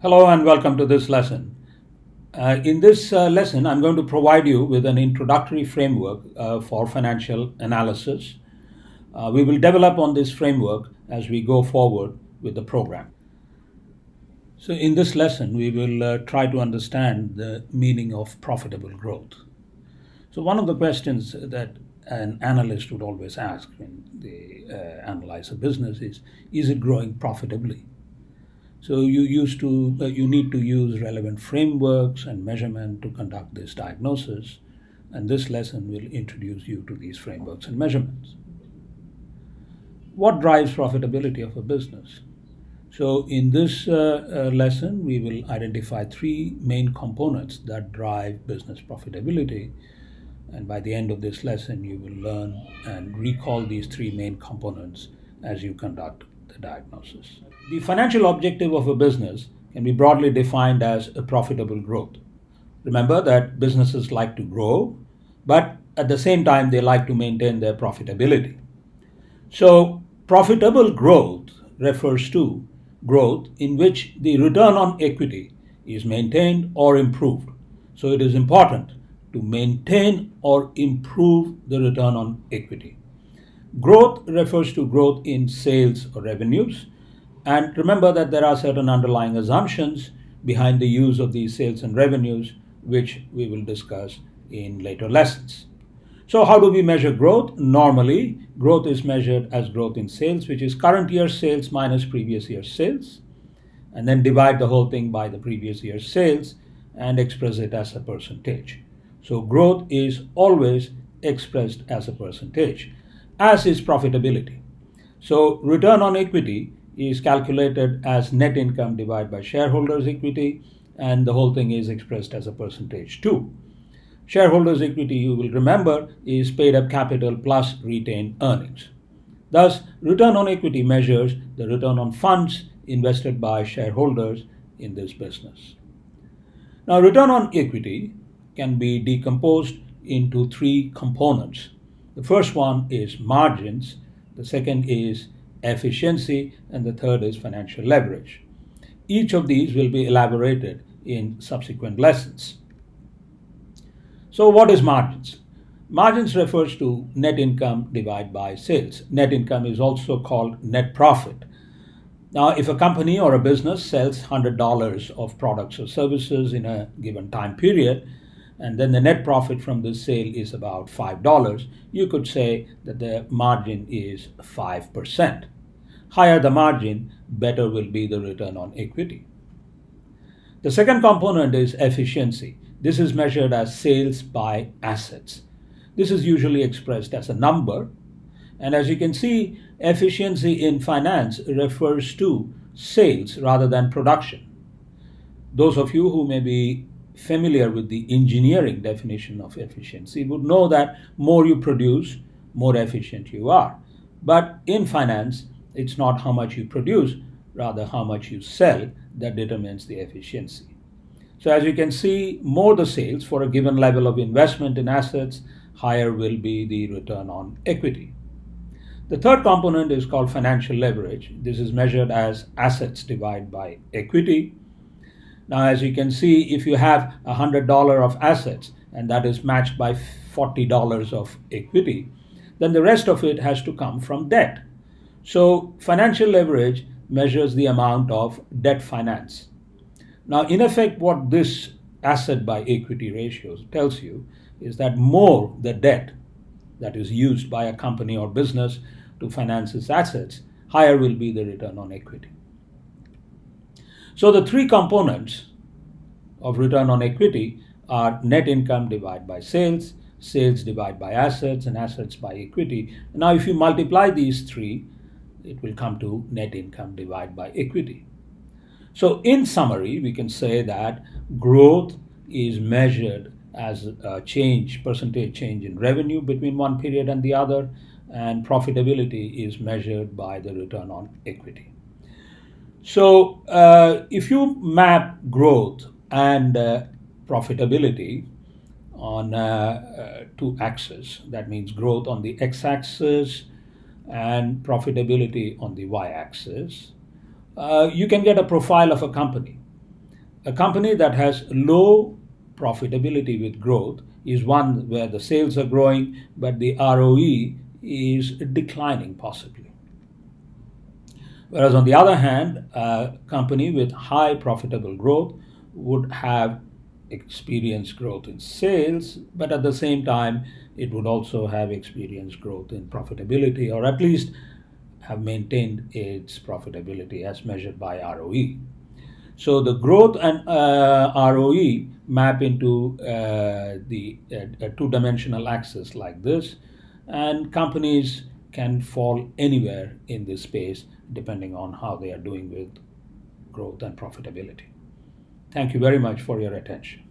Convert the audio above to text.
Hello and welcome to this lesson. In this lesson, I'm going to provide you with an introductory framework for financial analysis. We will develop on this framework as we go forward with the program. So, in this lesson, we will try to understand the meaning of profitable growth. So, one of the questions that an analyst would always ask when they analyze a business is it growing profitably? So you need to use relevant frameworks and measurement to conduct this diagnosis, and this lesson will introduce you to these frameworks and measurements. What drives profitability of a business? So in this lesson, we will identify three main components that drive business profitability, and by the end of this lesson, you will learn and recall these three main components as you conduct the diagnosis. The financial objective of a business can be broadly defined as a profitable growth. Remember that businesses like to grow, but at the same time, they like to maintain their profitability. So, profitable growth refers to growth in which the return on equity is maintained or improved. So, it is important to maintain or improve the return on equity. Growth refers to growth in sales or revenues. And remember that there are certain underlying assumptions behind the use of these sales and revenues, which we will discuss in later lessons. So, how do we measure growth? Normally, growth is measured as growth in sales, which is current year's sales minus previous year's sales, and then divide the whole thing by the previous year's sales and express it as a percentage. So, growth is always expressed as a percentage, as is profitability. So, return on equity is calculated as net income divided by shareholders' equity, and the whole thing is expressed as a percentage too. Shareholders' equity, you will remember, is paid up capital plus retained earnings. Thus, return on equity measures the return on funds invested by shareholders in this business. Now, return on equity can be decomposed into three components. The first one is margins, the second is efficiency, and the third is financial leverage. Each of these will be elaborated in subsequent lessons. So, what is margins? Margins refers to net income divided by sales. Net income is also called net profit. Now, if a company or a business sells $100 of products or services in a given time period, and then the net profit from this sale is about $5, you could say that the margin is 5%. Higher the margin, better will be the return on equity. The second component is efficiency. This is measured as sales by assets. This is usually expressed as a number. And as you can see, efficiency in finance refers to sales rather than production. Those of you who may be familiar with the engineering definition of efficiency would know that more you produce, more efficient you are. But in finance, it's not how much you produce, rather how much you sell that determines the efficiency. So as you can see, more the sales for a given level of investment in assets, higher will be the return on equity. The third component is called financial leverage. This is measured as assets divided by equity. Now, as you can see, if you have $100 of assets and that is matched by $40 of equity, then the rest of it has to come from debt. So, financial leverage measures the amount of debt finance. Now, in effect, what this asset by equity ratio tells you is that more the debt that is used by a company or business to finance its assets, higher will be the return on equity. So the three components of return on equity are net income divided by sales, sales divided by assets, and assets by equity. Now, if you multiply these three, it will come to net income divided by equity. So, in summary, we can say that growth is measured as a change, percentage change in revenue between one period and the other, and profitability is measured by the return on equity. So, if you map growth and profitability on two axes, that means growth on the x-axis and profitability on the y-axis, you can get a profile of a company. A company that has low profitability with growth is one where the sales are growing, but the ROE is declining possibly. Whereas on the other hand, a company with high profitable growth would have experienced growth in sales, but at the same time, it would also have experienced growth in profitability, or at least have maintained its profitability as measured by ROE. So the growth and ROE map into the two-dimensional axis like this, and companies can fall anywhere in this space depending on how they are doing with growth and profitability. Thank you very much for your attention.